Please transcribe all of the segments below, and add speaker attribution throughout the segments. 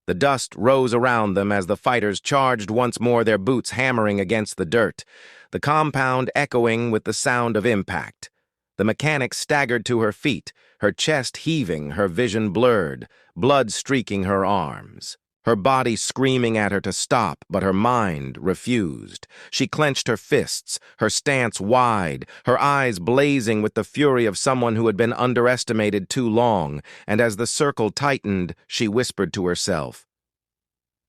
Speaker 1: The dust rose around them as the fighters charged once more, their boots hammering against the dirt, the compound echoing with the sound of impact. The mechanic staggered to her feet, her chest heaving, her vision blurred, blood streaking her arms. Her body screaming at her to stop, but her mind refused. She clenched her fists, her stance wide, her eyes blazing with the fury of someone who had been underestimated too long, and as the circle tightened, she whispered to herself,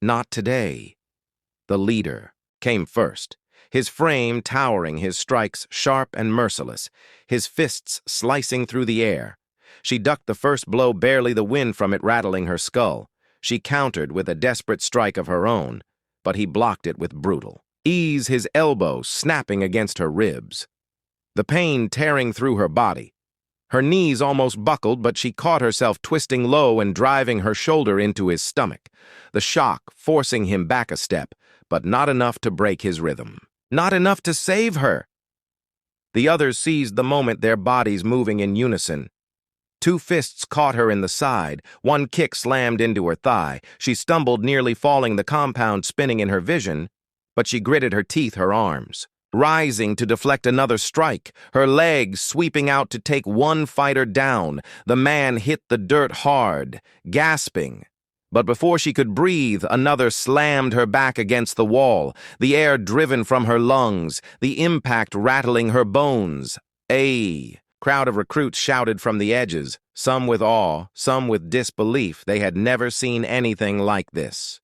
Speaker 1: "Not today." The leader came first, his frame towering, his strikes sharp and merciless, his fists slicing through the air. She ducked the first blow, barely the wind from it rattling her skull. She countered with a desperate strike of her own, but he blocked it with brutal ease, his elbow snapping against her ribs. The pain tearing through her body. Her knees almost buckled, but she caught herself twisting low and driving her shoulder into his stomach, the shock forcing him back a step, but not enough to break his rhythm. Not enough to save her. The others seized the moment, their bodies moving in unison. Two fists caught her in the side, one kick slammed into her thigh. She stumbled, nearly falling, the compound spinning in her vision, but she gritted her teeth, her arms, rising to deflect another strike, her legs sweeping out to take one fighter down. The man hit the dirt hard, gasping. But before she could breathe, another slammed her back against the wall, the air driven from her lungs, the impact rattling her bones. "Ay!" Crowd of recruits shouted from the edges, some with awe, some with disbelief. They had never seen anything like this.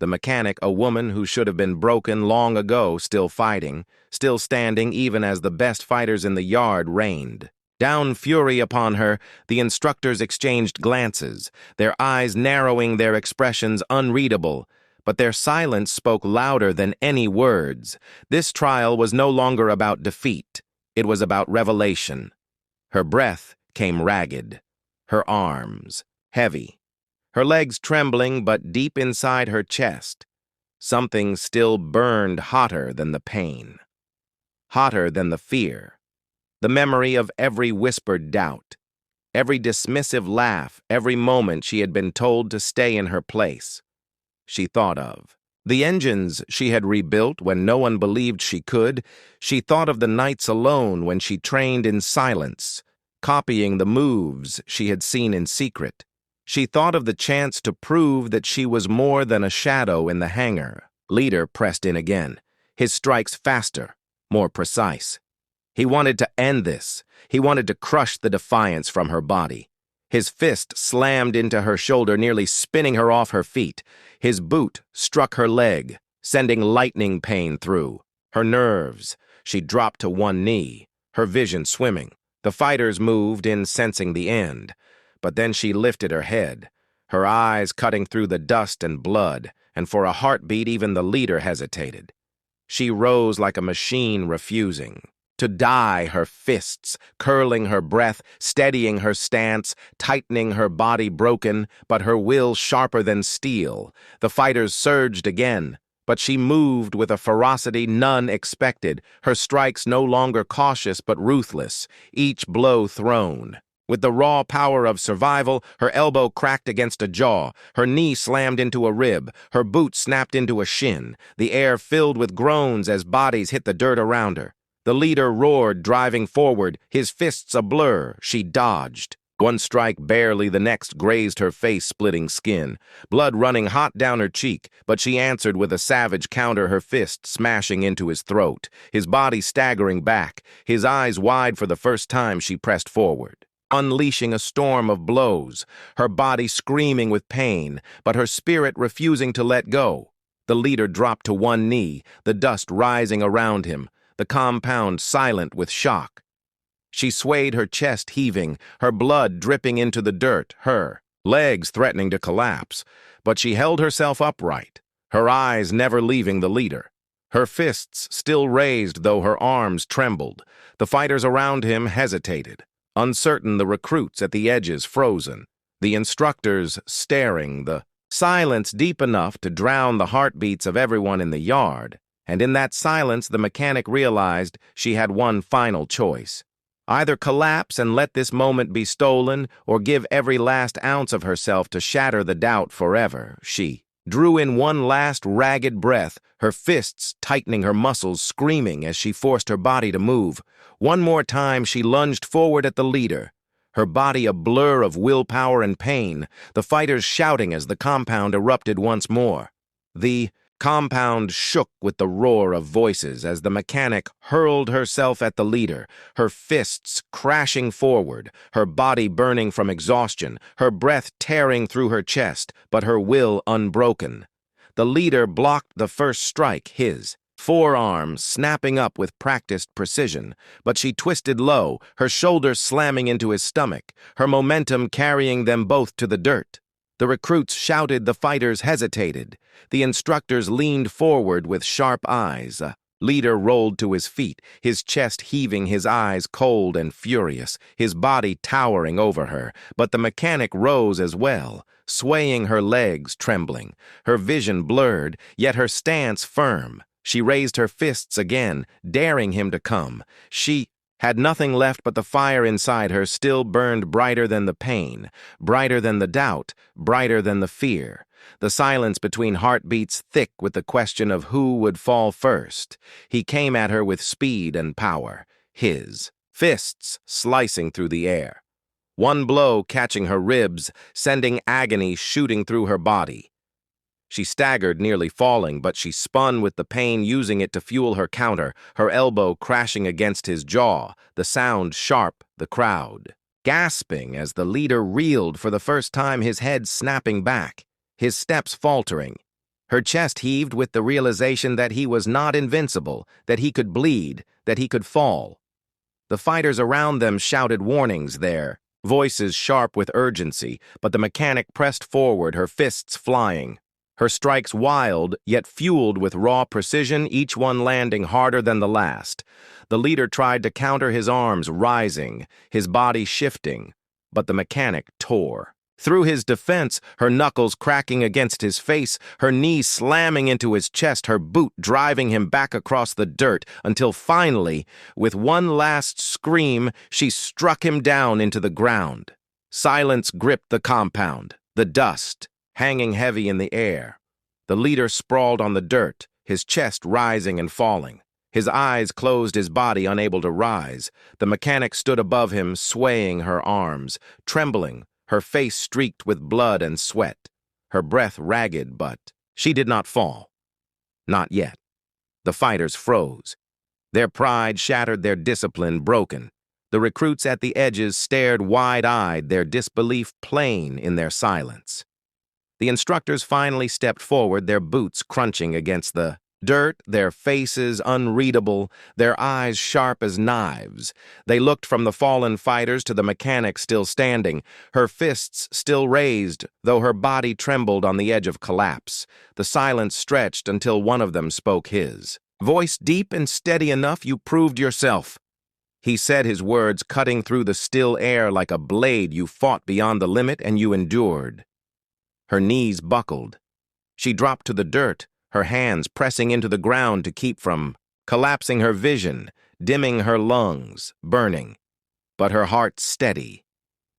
Speaker 1: The mechanic, a woman who should have been broken long ago, still fighting, still standing even as the best fighters in the yard reigned. Down fury upon her, the instructors exchanged glances, their eyes narrowing, their expressions unreadable. But their silence spoke louder than any words. This trial was no longer about defeat. It was about revelation. Her breath came ragged, her arms heavy, her legs trembling, but deep inside her chest, something still burned hotter than the pain, hotter than the fear, the memory of every whispered doubt, every dismissive laugh, every moment she had been told to stay in her place. She thought of the engines she had rebuilt when no one believed she could. She thought of the nights alone when she trained in silence, copying the moves she had seen in secret. She thought of the chance to prove that she was more than a shadow in the hangar. Leader pressed in again, his strikes faster, more precise. He wanted to end this. He wanted to crush the defiance from her body. His fist slammed into her shoulder, nearly spinning her off her feet. His boot struck her leg, sending lightning pain through her nerves. She dropped to one knee, her vision swimming. The fighters moved in, sensing the end. But then she lifted her head, her eyes cutting through the dust and blood, and for a heartbeat even the leader hesitated. She rose like a machine refusing to die, her fists curling her breath, steadying her stance, tightening her body broken, but her will sharper than steel. The fighters surged again, but she moved with a ferocity none expected, her strikes no longer cautious but ruthless, each blow thrown. With the raw power of survival, her elbow cracked against a jaw, her knee slammed into a rib, her boot snapped into a shin, the air filled with groans as bodies hit the dirt around her. The leader roared, driving forward, his fists a blur. She dodged. One strike barely, the next grazed her face, splitting skin, blood running hot down her cheek, but she answered with a savage counter, her fist smashing into his throat, his body staggering back, his eyes wide for the first time. She pressed forward, unleashing a storm of blows, her body screaming with pain, but her spirit refusing to let go. The leader dropped to one knee, the dust rising around him, the compound silent with shock. She swayed, her chest heaving, her blood dripping into the dirt, her legs threatening to collapse, but she held herself upright, her eyes never leaving the leader. Her fists still raised, though her arms trembled. The fighters around him hesitated, uncertain, the recruits at the edges frozen, the instructors staring, the silence deep enough to drown the heartbeats of everyone in the yard. And in that silence, the mechanic realized she had one final choice. Either collapse and let this moment be stolen, or give every last ounce of herself to shatter the doubt forever. She drew in one last ragged breath, her fists tightening her muscles, screaming as she forced her body to move. One more time she lunged forward at the leader, her body a blur of willpower and pain, the fighters shouting as the compound erupted once more. The compound shook with the roar of voices as the mechanic hurled herself at the leader, her fists crashing forward, her body burning from exhaustion, her breath tearing through her chest, but her will unbroken. The leader blocked the first strike, his forearm snapping up with practiced precision, but she twisted low, her shoulders slamming into his stomach, her momentum carrying them both to the dirt. The recruits shouted, the fighters hesitated. The instructors leaned forward with sharp eyes. A leader rolled to his feet, his chest heaving, his eyes cold and furious, his body towering over her. But the mechanic rose as well, swaying, her legs trembling, her vision blurred, yet her stance firm. She raised her fists again, daring him to come. She had nothing left but the fire inside her still burned brighter than the pain, brighter than the doubt, brighter than the fear. The silence between heartbeats thick with the question of who would fall first. He came at her with speed and power, his fists slicing through the air. One blow catching her ribs, sending agony shooting through her body. She staggered, nearly falling, but she spun with the pain, using it to fuel her counter, her elbow crashing against his jaw, the sound sharp, the crowd gasping as the leader reeled for the first time, his head snapping back, his steps faltering. Her chest heaved with the realization that he was not invincible, that he could bleed, that he could fall. The fighters around them shouted warnings, their voices sharp with urgency, but the mechanic pressed forward, her fists flying. Her strikes wild, yet fueled with raw precision, each one landing harder than the last. The leader tried to counter, his arms rising, his body shifting, but the mechanic tore. Through his defense, her knuckles cracking against his face, her knees slamming into his chest, her boot driving him back across the dirt, until finally, with one last scream, she struck him down into the ground. Silence gripped the compound, the dust hanging heavy in the air. The leader sprawled on the dirt, his chest rising and falling. His eyes closed, his body unable to rise. The mechanic stood above him, swaying her arms, trembling, her face streaked with blood and sweat, her breath ragged, but she did not fall. Not yet. The fighters froze. Their pride shattered, their discipline broken. The recruits at the edges stared wide-eyed, their disbelief plain in their silence. The instructors finally stepped forward, their boots crunching against the dirt, their faces unreadable, their eyes sharp as knives. They looked from the fallen fighters to the mechanic still standing, her fists still raised, though her body trembled on the edge of collapse. The silence stretched until one of them spoke, his voice deep and steady enough. "You proved yourself." He said, his words cutting through the still air like a blade. "You fought beyond the limit, and you endured." Her knees buckled. She dropped to the dirt, her hands pressing into the ground to keep from collapsing, her vision, dimming, her lungs burning. But her heart steady.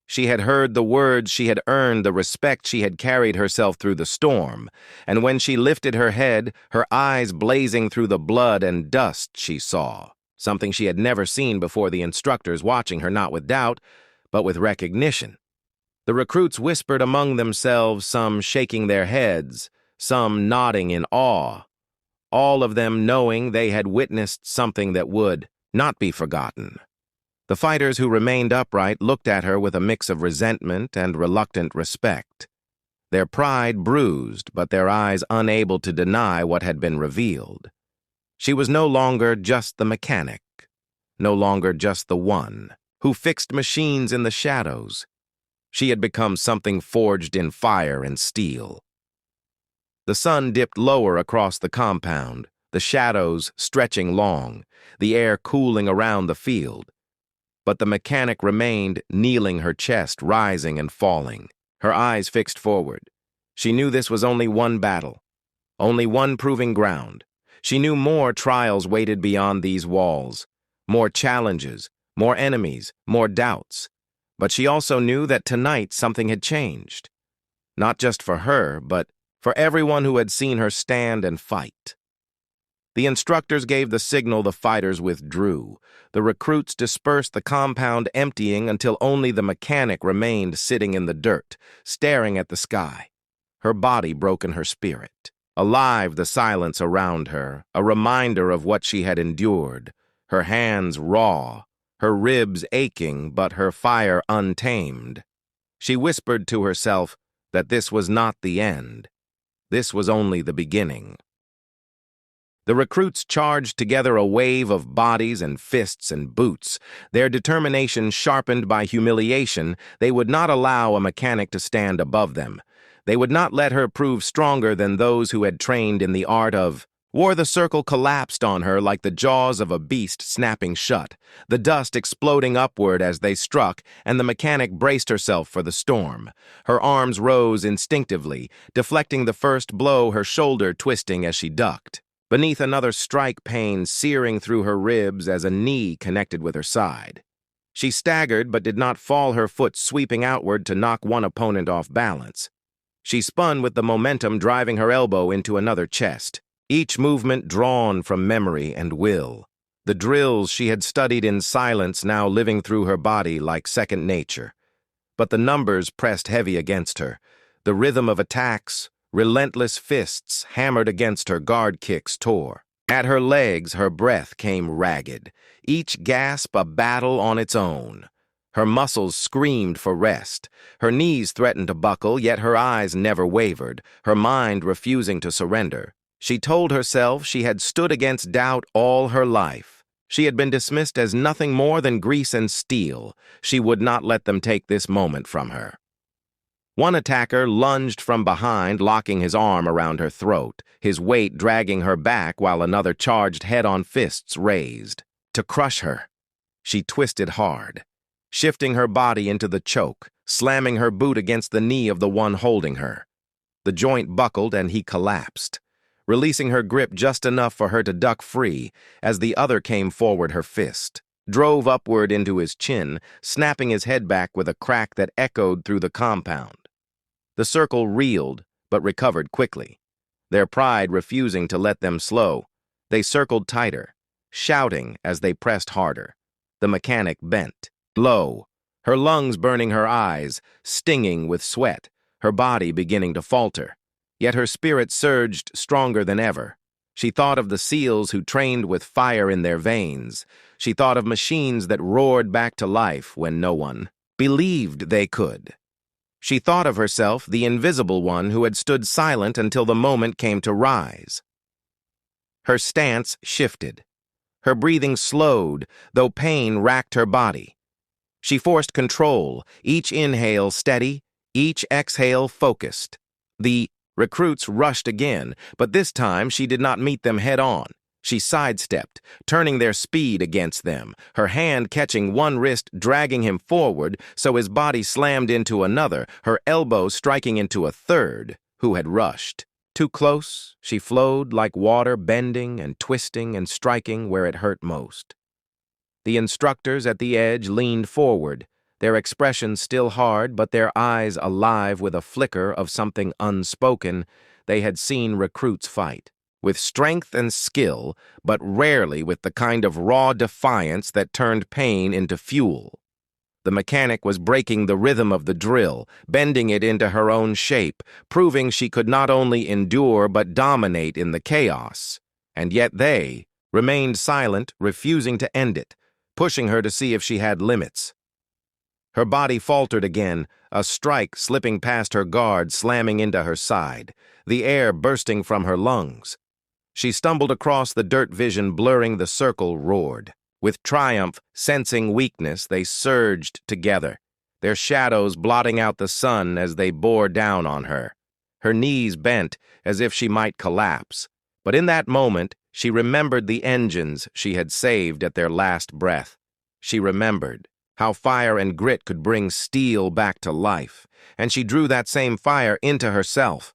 Speaker 1: She had heard the words, she had earned the respect, she had carried herself through the storm. And when she lifted her head, her eyes blazing through the blood and dust, she saw something she had never seen before, the instructors watching her not with doubt, but with recognition. The recruits whispered among themselves, some shaking their heads, some nodding in awe, all of them knowing they had witnessed something that would not be forgotten. The fighters who remained upright looked at her with a mix of resentment and reluctant respect, their pride bruised, but their eyes unable to deny what had been revealed. She was no longer just the mechanic, no longer just the one who fixed machines in the shadows. She had become something forged in fire and steel. The sun dipped lower across the compound, the shadows stretching long, the air cooling around the field. But the mechanic remained, kneeling, her chest rising and falling, her eyes fixed forward. She knew this was only one battle, only one proving ground. She knew more trials waited beyond these walls, more challenges, more enemies, more doubts. But she also knew that tonight something had changed. Not just for her, but for everyone who had seen her stand and fight. The instructors gave the signal, the fighters withdrew. The recruits dispersed, the compound emptying until only the mechanic remained sitting in the dirt, staring at the sky. Her body broke in her spirit. Alive, the silence around her, a reminder of what she had endured. Her hands raw, her ribs aching, but her fire untamed. She whispered to herself that this was not the end. This was only the beginning. The recruits charged together, a wave of bodies and fists and boots. Their determination sharpened by humiliation, they would not allow a mechanic to stand above them. They would not let her prove stronger than those who had trained in the art of war. The circle collapsed on her like the jaws of a beast snapping shut, the dust exploding upward as they struck, and the mechanic braced herself for the storm. Her arms rose instinctively, deflecting the first blow, her shoulder twisting as she ducked. Beneath, another strike, pain searing through her ribs as a knee connected with her side. She staggered but did not fall, her foot sweeping outward to knock one opponent off balance. She spun with the momentum driving her elbow into another chest, each movement drawn from memory and will. The drills she had studied in silence now living through her body like second nature. But the numbers pressed heavy against her. The rhythm of attacks, relentless fists hammered against her, guard kicks tore. At her legs, her breath came ragged, each gasp a battle on its own. Her muscles screamed for rest. Her knees threatened to buckle, yet her eyes never wavered, her mind refusing to surrender. She told herself she had stood against doubt all her life. She had been dismissed as nothing more than grease and steel. She would not let them take this moment from her. One attacker lunged from behind, locking his arm around her throat, his weight dragging her back while another charged head-on, fists raised. To crush her. She twisted hard, shifting her body into the choke, slamming her boot against the knee of the one holding her. The joint buckled and he collapsed, releasing her grip just enough for her to duck free as the other came forward. Her fist drove upward into his chin, snapping his head back with a crack that echoed through the compound. The circle reeled, but recovered quickly, their pride refusing to let them slow. They circled tighter, shouting as they pressed harder. The mechanic bent low, her lungs burning, her eyes stinging with sweat, her body beginning to falter. Yet her spirit surged stronger than ever. She thought of the SEALs who trained with fire in their veins. She thought of machines that roared back to life when no one believed they could. She thought of herself, the invisible one who had stood silent until the moment came to rise. Her stance shifted. Her breathing slowed, though pain racked her body. She forced control, each inhale steady, each exhale focused. The recruits rushed again, but this time she did not meet them head-on. She sidestepped, turning their speed against them, her hand catching one wrist, dragging him forward so his body slammed into another, her elbow striking into a third, who had rushed. Too close, she flowed like water, bending and twisting and striking where it hurt most. The instructors at the edge leaned forward, their expressions still hard but their eyes alive with a flicker of something unspoken. They had seen recruits fight, with strength and skill, but rarely with the kind of raw defiance that turned pain into fuel. The mechanic was breaking the rhythm of the drill, bending it into her own shape, proving she could not only endure but dominate in the chaos. And yet they remained silent, refusing to end it, pushing her to see if she had limits. Her body faltered again, a strike slipping past her guard, slamming into her side, the air bursting from her lungs. She stumbled across the dirt, vision blurring, the circle roared. With triumph, sensing weakness, they surged together, their shadows blotting out the sun as they bore down on her. Her knees bent as if she might collapse, but in that moment, she remembered the engines she had saved at their last breath. She remembered how fire and grit could bring steel back to life, and she drew that same fire into herself.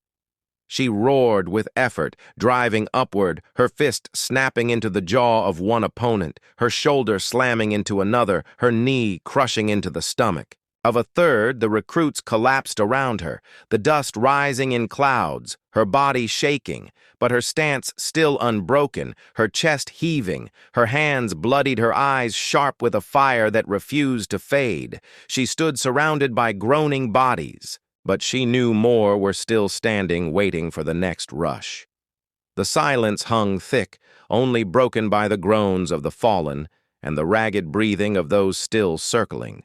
Speaker 1: She roared with effort, driving upward, her fist snapping into the jaw of one opponent, her shoulder slamming into another, her knee crushing into the stomach. Of a third, the recruits collapsed around her, the dust rising in clouds, her body shaking, but her stance still unbroken, her chest heaving, her hands bloodied, her eyes sharp with a fire that refused to fade. She stood surrounded by groaning bodies, but she knew more were still standing, waiting for the next rush. The silence hung thick, only broken by the groans of the fallen and the ragged breathing of those still circling.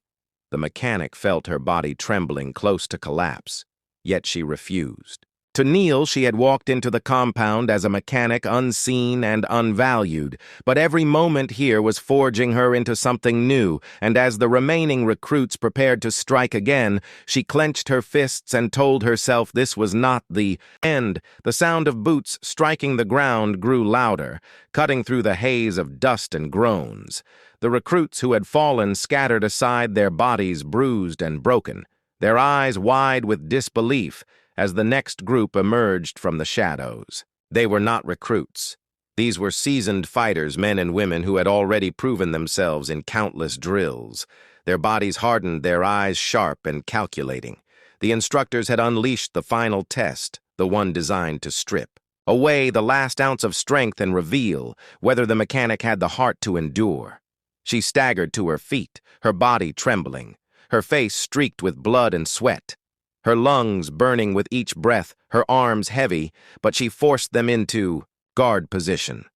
Speaker 1: The mechanic felt her body trembling close to collapse, yet she refused. To Neil, she had walked into the compound as a mechanic unseen and unvalued, but every moment here was forging her into something new, and as the remaining recruits prepared to strike again, she clenched her fists and told herself this was not the end. The sound of boots striking the ground grew louder, cutting through the haze of dust and groans. The recruits who had fallen scattered aside, their bodies bruised and broken, their eyes wide with disbelief as the next group emerged from the shadows. They were not recruits. These were seasoned fighters, men and women who had already proven themselves in countless drills. Their bodies hardened, their eyes sharp and calculating. The instructors had unleashed the final test, the one designed to strip away the last ounce of strength and reveal whether the mechanic had the heart to endure. She staggered to her feet, her body trembling, her face streaked with blood and sweat, her lungs burning with each breath, her arms heavy, but she forced them into guard position,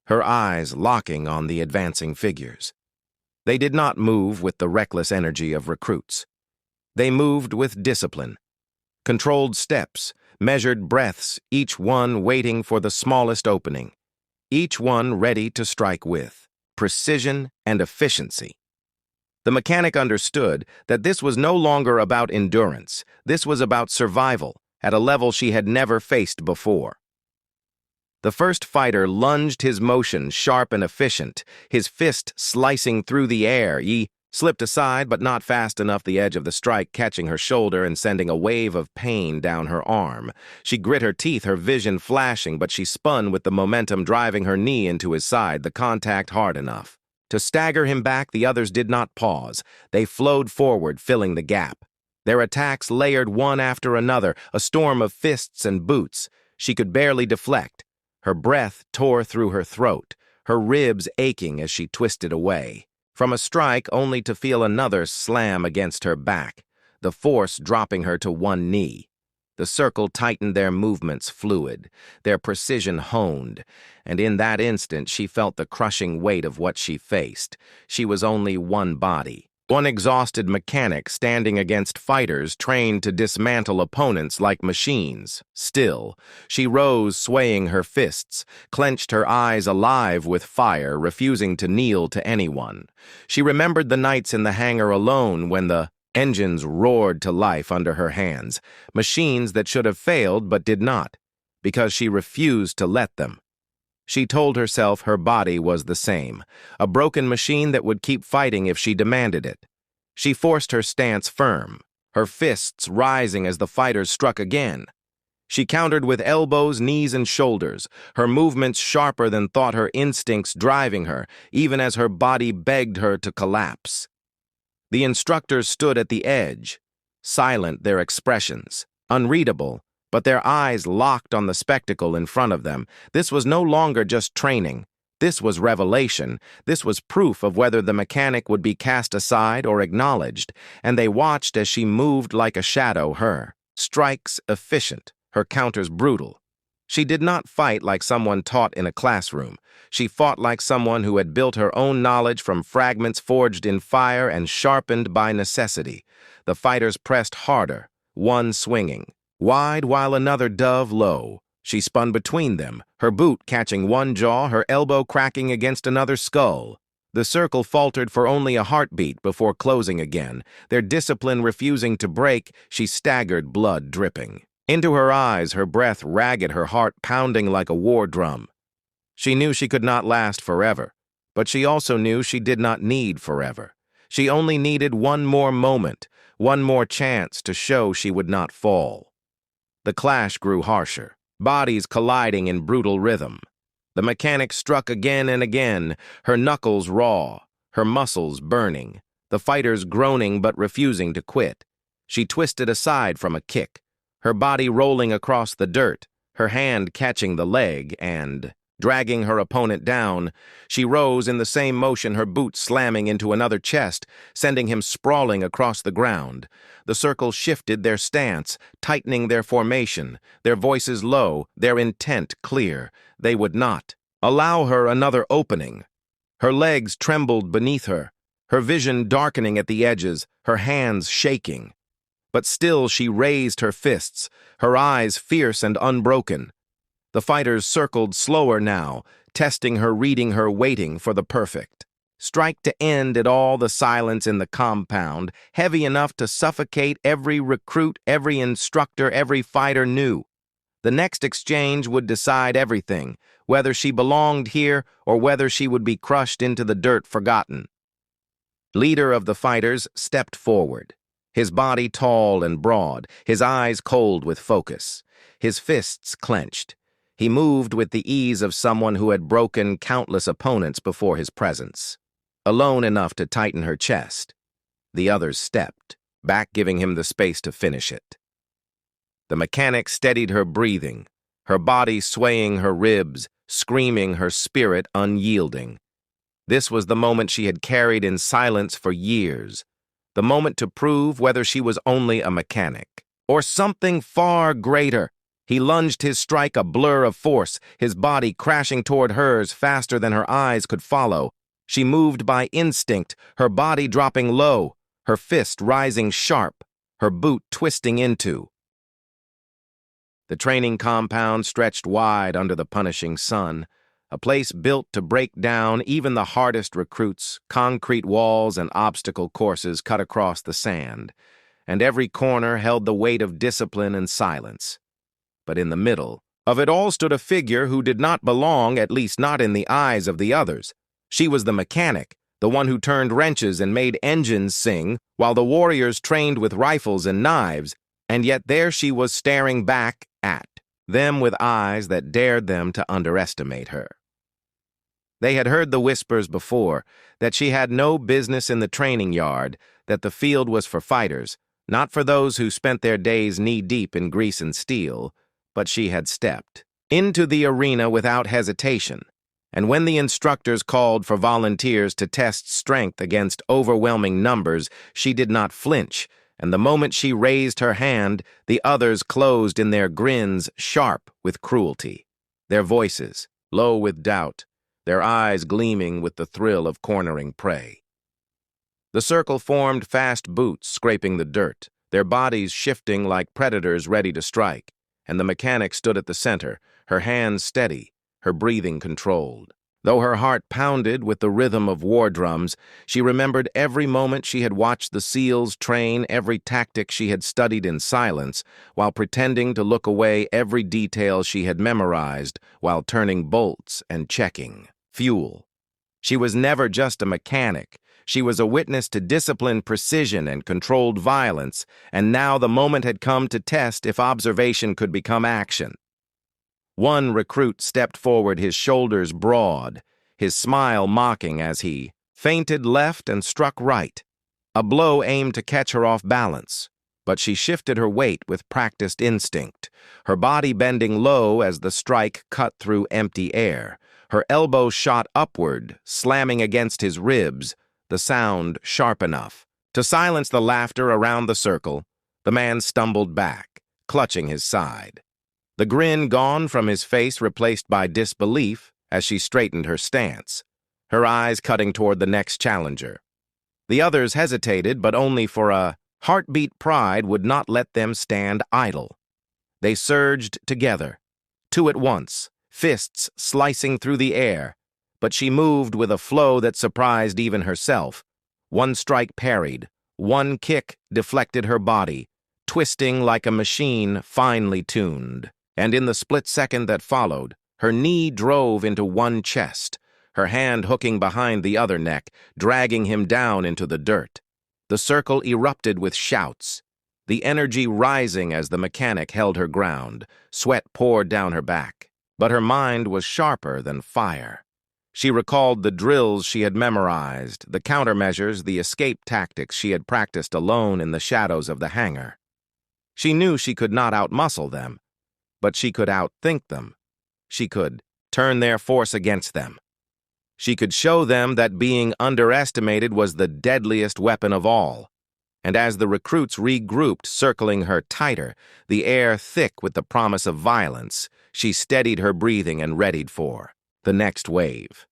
Speaker 1: her eyes locking on the advancing figures. They did not move with the reckless energy of recruits. They moved with discipline, controlled steps, measured breaths, each one waiting for the smallest opening, each one ready to strike with precision and efficiency. The mechanic understood that this was no longer about endurance. This was about survival at a level she had never faced before. The first fighter lunged, his motion sharp and efficient, his fist slicing through the air. He slipped aside, but not fast enough, the edge of the strike catching her shoulder and sending a wave of pain down her arm. She grit her teeth, her vision flashing, but she spun with the momentum driving her knee into his side, the contact hard enough. To stagger him back, the others did not pause. They flowed forward, filling the gap. Their attacks layered one after another, a storm of fists and boots. She could barely deflect. Her breath tore through her throat, her ribs aching as she twisted away from a strike, only to feel another slam against her back, the force dropping her to one knee. The circle tightened, their movements fluid, their precision honed, and in that instant she felt the crushing weight of what she faced. She was only one body, one exhausted mechanic standing against fighters trained to dismantle opponents like machines. Still, she rose, swaying her fists, clenched, her eyes alive with fire, refusing to kneel to anyone. She remembered the nights in the hangar alone when the engines roared to life under her hands, machines that should have failed but did not, because she refused to let them. She told herself her body was the same, a broken machine that would keep fighting if she demanded it. She forced her stance firm, her fists rising as the fighters struck again. She countered with elbows, knees, and shoulders, her movements sharper than thought, her instincts driving her, even as her body begged her to collapse. The instructors stood at the edge, silent, their expressions unreadable, but their eyes locked on the spectacle in front of them. This was no longer just training. This was revelation. This was proof of whether the mechanic would be cast aside or acknowledged, and they watched as she moved like a shadow, her strikes efficient, her counters brutal. She did not fight like someone taught in a classroom. She fought like someone who had built her own knowledge from fragments forged in fire and sharpened by necessity. The fighters pressed harder, one swinging wide while another dove low. She spun between them, her boot catching one jaw, her elbow cracking against another skull. The circle faltered for only a heartbeat before closing again, their discipline refusing to break. She staggered, blood dripping into her eyes, her breath ragged, her heart pounding like a war drum. She knew she could not last forever, but she also knew she did not need forever. She only needed one more moment, one more chance to show she would not fall. The clash grew harsher. bodies colliding in brutal rhythm. The mechanic struck again and again, her knuckles raw, her muscles burning, the fighters groaning but refusing to quit. She twisted aside from a kick, her body rolling across the dirt, her hand catching the leg and, dragging her opponent down, she rose in the same motion, her boot slamming into another chest, sending him sprawling across the ground. The circle shifted their stance, tightening their formation, their voices low, their intent clear. They would not allow her another opening. Her legs trembled beneath her, her vision darkening at the edges, her hands shaking. But still she raised her fists, her eyes fierce and unbroken. The fighters circled slower now, testing her, reading her, waiting for the perfect strike to end it all. The silence in the compound, heavy enough to suffocate every recruit, every instructor, every fighter knew. The next exchange would decide everything, whether she belonged here or whether she would be crushed into the dirt forgotten. Leader of the fighters stepped forward, his body tall and broad, his eyes cold with focus, his fists clenched. He moved with the ease of someone who had broken countless opponents before his presence, alone enough to tighten her chest. The others stepped, back giving him the space to finish it. The mechanic steadied her breathing, her body swaying her ribs, screaming, her spirit unyielding. This was the moment she had carried in silence for years, the moment to prove whether she was only a mechanic or something far greater. He lunged his strike, a blur of force, his body crashing toward hers faster than her eyes could follow. She moved by instinct, her body dropping low, her fist rising sharp, her boot twisting into. The training compound stretched wide under the punishing sun, a place built to break down even the hardest recruits, concrete walls and obstacle courses cut across the sand, and every corner held the weight of discipline and silence. But in the middle of it all stood a figure who did not belong, at least not in the eyes of the others. She was the mechanic, the one who turned wrenches and made engines sing, while the warriors trained with rifles and knives, and yet there she was staring back at them with eyes that dared them to underestimate her. They had heard the whispers before, that she had no business in the training yard, that the field was for fighters, not for those who spent their days knee-deep in grease and steel. But she had stepped into the arena without hesitation, and when the instructors called for volunteers to test strength against overwhelming numbers, she did not flinch, and the moment she raised her hand, the others closed in their grins, sharp with cruelty, their voices low with doubt, their eyes gleaming with the thrill of cornering prey. The circle formed fast boots scraping the dirt, their bodies shifting like predators ready to strike. And the mechanic stood at the center, her hands steady, her breathing controlled. Though her heart pounded with the rhythm of war drums, she remembered every moment she had watched the SEALs train, every tactic she had studied in silence, while pretending to look away, every detail she had memorized, while turning bolts and checking fuel. She was never just a mechanic. She was a witness to disciplined precision and controlled violence, and now the moment had come to test if observation could become action. One recruit stepped forward, his shoulders broad, his smile mocking as he feinted left and struck right. A blow aimed to catch her off balance, but she shifted her weight with practiced instinct, her body bending low as the strike cut through empty air, her elbow shot upward, slamming against his ribs, the sound sharp enough to silence the laughter around the circle. The man stumbled back, clutching his side. The grin gone from his face, replaced by disbelief as she straightened her stance, her eyes cutting toward the next challenger. The others hesitated, but only for a heartbeat. Pride would not let them stand idle. They surged together, two at once, fists slicing through the air, but she moved with a flow that surprised even herself. One strike parried, one kick deflected her body, twisting like a machine finely tuned. And in the split second that followed, her knee drove into one chest, her hand hooking behind the other neck, dragging him down into the dirt. The circle erupted with shouts. the energy rising as the mechanic held her ground. Sweat poured down her back, but her mind was sharper than fire. She recalled the drills she had memorized, the countermeasures, the escape tactics she had practiced alone in the shadows of the hangar. She knew she could not outmuscle them, but she could outthink them. She could turn their force against them. She could show them that being underestimated was the deadliest weapon of all. And as the recruits regrouped, circling her tighter, the air thick with the promise of violence, she steadied her breathing and readied for the next wave.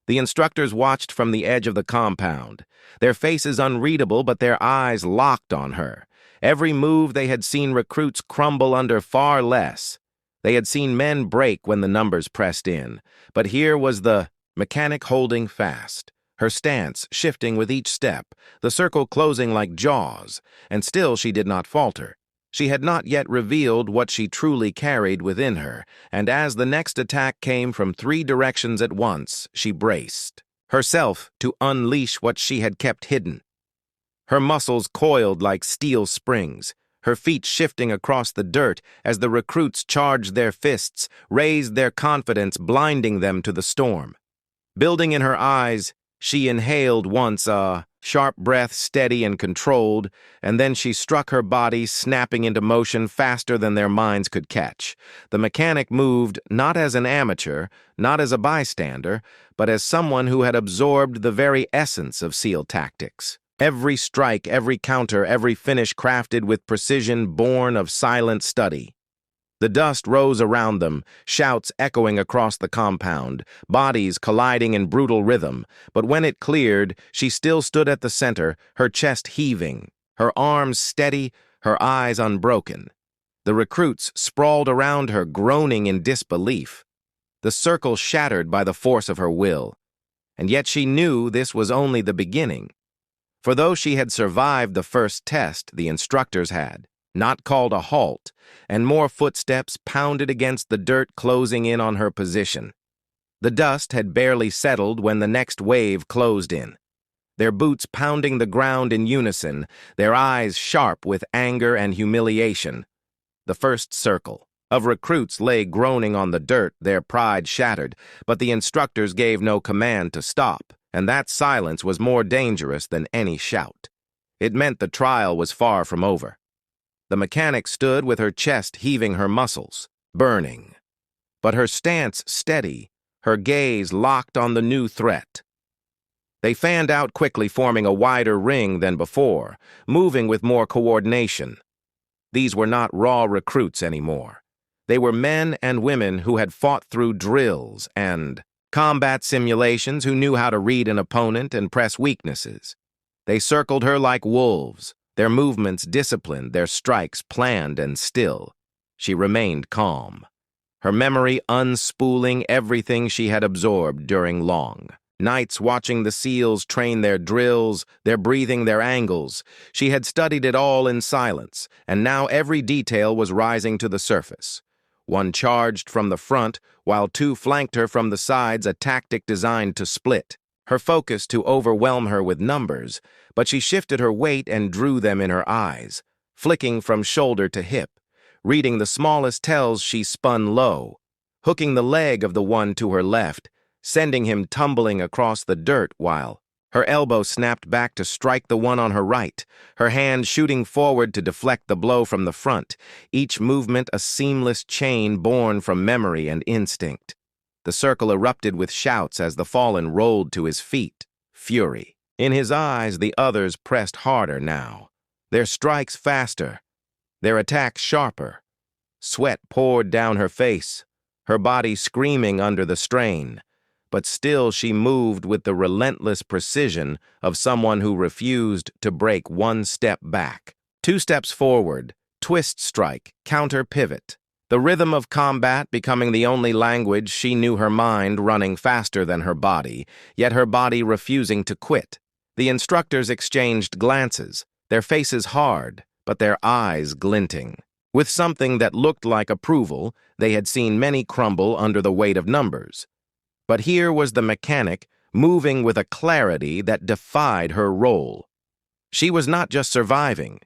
Speaker 1: The instructors watched from the edge of the compound, their faces unreadable but their eyes locked on her. Every move they had seen recruits crumble under far less. They had seen men break when the numbers pressed in, but here was the mechanic holding fast, her stance shifting with each step, the circle closing like jaws, and still she did not falter. She had not yet revealed what she truly carried within her, and as the next attack came from 3 directions at once, she braced herself to unleash what she had kept hidden. Her muscles coiled like steel springs, her feet shifting across the dirt as the recruits charged their fists, raised their confidence, blinding them to the storm. Building in her eyes, she inhaled once, a sharp breath, steady and controlled, and then she struck her body, snapping into motion faster than their minds could catch. The mechanic moved not as an amateur, not as a bystander, but as someone who had absorbed the very essence of SEAL tactics. Every strike, every counter, every finish crafted with precision born of silent study. The dust rose around them, shouts echoing across the compound, bodies colliding in brutal rhythm, but when it cleared, she still stood at the center, her chest heaving, her arms steady, her eyes unbroken. The recruits sprawled around her, groaning in disbelief. The circle shattered by the force of her will. And yet she knew this was only the beginning. For though she had survived the first test the instructors had, not called a halt, and more footsteps pounded against the dirt closing in on her position. The dust had barely settled when the next wave closed in, their boots pounding the ground in unison, their eyes sharp with anger and humiliation. The first circle of recruits lay groaning on the dirt, their pride shattered, but the instructors gave no command to stop, and that silence was more dangerous than any shout. It meant the trial was far from over. The mechanic stood with her chest heaving, her muscles burning, but her stance steady, her gaze locked on the new threat. They fanned out quickly, forming a wider ring than before, moving with more coordination. These were not raw recruits anymore. They were men and women who had fought through drills and combat simulations, who knew how to read an opponent and press weaknesses. They circled her like wolves, their movements disciplined, their strikes planned and still. She remained calm, her memory unspooling everything she had absorbed during long nights watching the SEALs train their drills, their breathing, their angles. She had studied it all in silence, and now every detail was rising to the surface. One charged from the front, while 2 flanked her from the sides, a tactic designed to split her focus, to overwhelm her with numbers, but she shifted her weight and drew them in her eyes, flicking from shoulder to hip. Reading the smallest tells, she spun low, hooking the leg of the one to her left, sending him tumbling across the dirt while her elbow snapped back to strike the one on her right, her hand shooting forward to deflect the blow from the front, each movement a seamless chain born from memory and instinct. The circle erupted with shouts as the fallen rolled to his feet, fury. In his eyes, the others pressed harder now, their strikes faster, their attacks sharper. Sweat poured down her face, her body screaming under the strain, but still she moved with the relentless precision of someone who refused to break 1 step back. 2 steps forward, twist strike, counter pivot. The rhythm of combat becoming the only language she knew, her mind running faster than her body, yet her body refusing to quit. The instructors exchanged glances, their faces hard, but their eyes glinting. With something that looked like approval, they had seen many crumble under the weight of numbers. But here was the mechanic moving with a clarity that defied her role. She was not just surviving.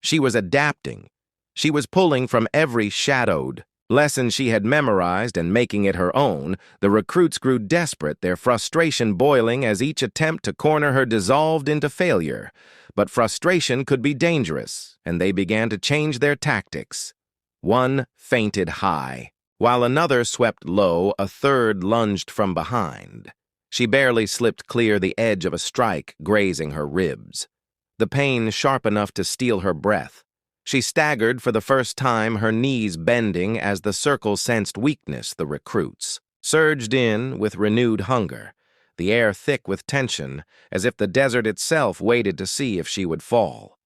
Speaker 1: She was adapting. She was pulling from every shadowed lesson she had memorized and making it her own. The recruits grew desperate, their frustration boiling as each attempt to corner her dissolved into failure. But frustration could be dangerous, and they began to change their tactics. One fainted high. While another swept low, a third lunged from behind. She barely slipped clear the edge of a strike, grazing her ribs. The pain sharp enough to steal her breath. She staggered for the first time, her knees bending as the circle sensed weakness. The recruits surged in with renewed hunger, the air thick with tension, as if the desert itself waited to see if she would fall.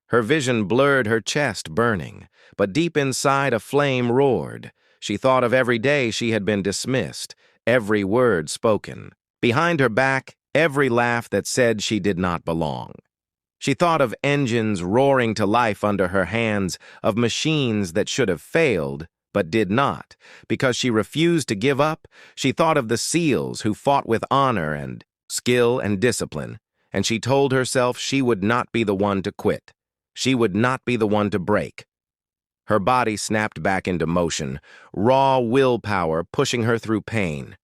Speaker 1: Her vision blurred, her chest burning, but deep inside a flame roared. She thought of every day she had been dismissed, every word spoken. Behind her back, every laugh that said she did not belong. She thought of engines roaring to life under her hands, of machines that should have failed, but did not, because she refused to give up. She thought of the SEALs who fought with honor and skill and discipline, and she told herself she would not be the one to quit. She would not be the one to break. Her body snapped back into motion, raw willpower pushing her through pain.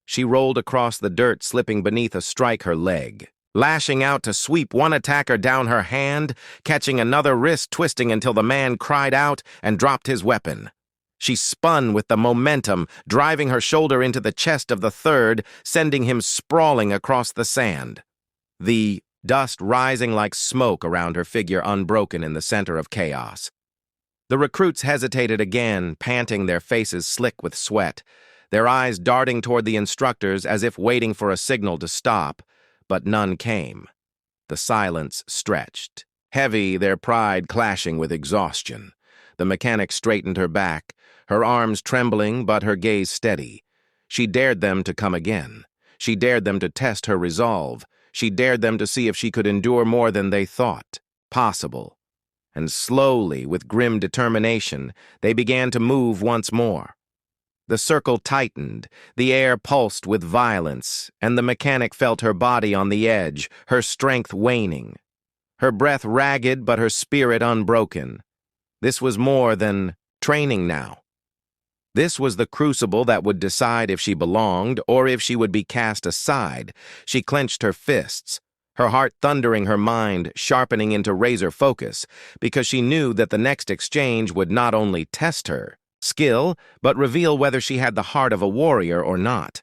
Speaker 1: She rolled across the dirt, slipping beneath a strike her leg, lashing out to sweep one attacker down her hand, catching another, wrist twisting until the man cried out and dropped his weapon. She spun with the momentum, driving her shoulder into the chest of the third, sending him sprawling across the sand. The dust rising like smoke around her figure, unbroken in the center of chaos. The recruits hesitated again, panting, their faces slick with sweat, their eyes darting toward the instructors as if waiting for a signal to stop. But none came. The silence stretched, heavy, their pride clashing with exhaustion. The mechanic straightened her back, her arms trembling but her gaze steady. She dared them to come again. She dared them to test her resolve. She dared them to see if she could endure more than they thought possible. And slowly, with grim determination, they began to move once more. The circle tightened, the air pulsed with violence, and the mechanic felt her body on the edge, her strength waning. Her breath ragged, but her spirit unbroken. This was more than training now. This was the crucible that would decide if she belonged or if she would be cast aside. She clenched her fists, her heart thundering, her mind sharpening into razor focus, because she knew that the next exchange would not only test her skill, but reveal whether she had the heart of a warrior or not.